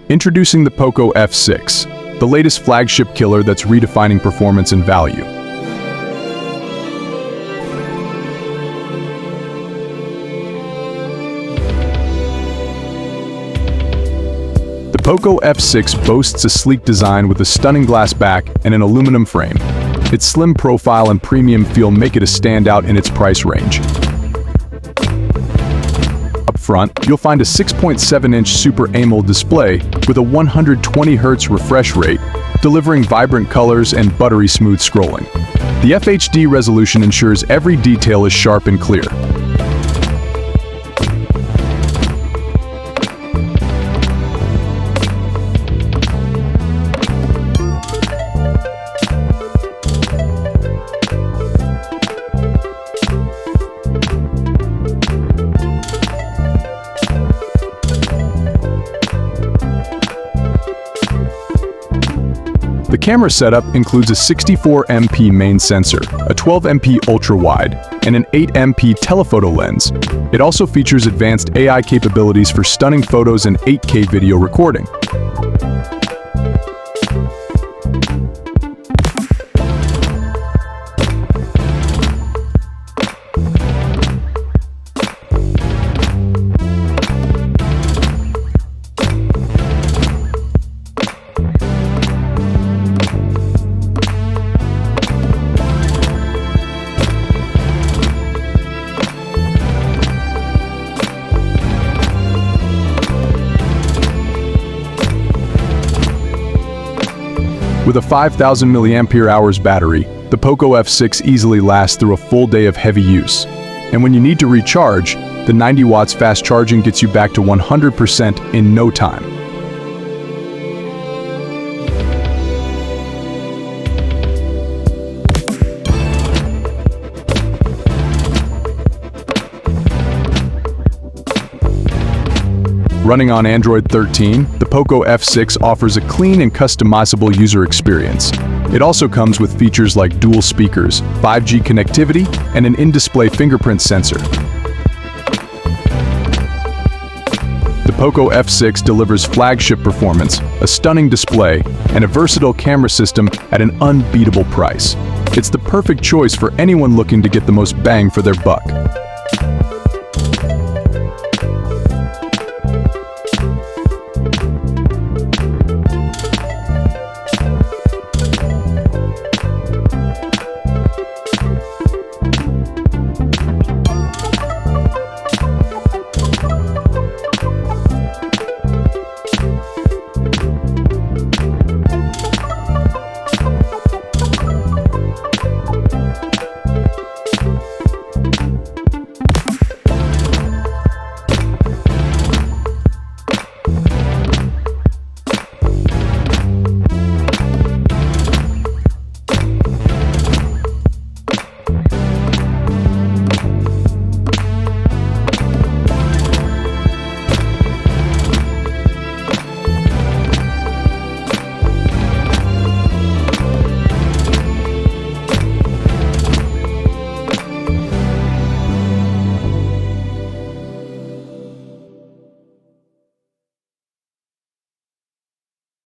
Introducing the Poco F6, the latest flagship killer that's redefining performance and value. The Poco F6 boasts a sleek design with a stunning glass back and an aluminum frame. Its slim profile and premium feel make it a standout in its price range. Up front, you'll find a 6.7-inch Super AMOLED display with a 120Hz refresh rate, delivering vibrant colors and buttery smooth scrolling. The FHD resolution ensures every detail is sharp and clear. The camera setup includes a 64MP main sensor, a 12MP ultra-wide, and an 8MP telephoto lens. It also features advanced AI capabilities for stunning photos and 8K video recording. With a 5,000 mAh battery, the Poco F6 easily lasts through a full day of heavy use. And when you need to recharge, the 90 watts fast charging gets you back to 100% in no time. Running on Android 13, the Poco F6 offers a clean and customizable user experience. It also comes with features like dual speakers, 5G connectivity, and an in-display fingerprint sensor. The Poco F6 delivers flagship performance, a stunning display, and a versatile camera system at an unbeatable price. It's the perfect choice for anyone looking to get the most bang for their buck.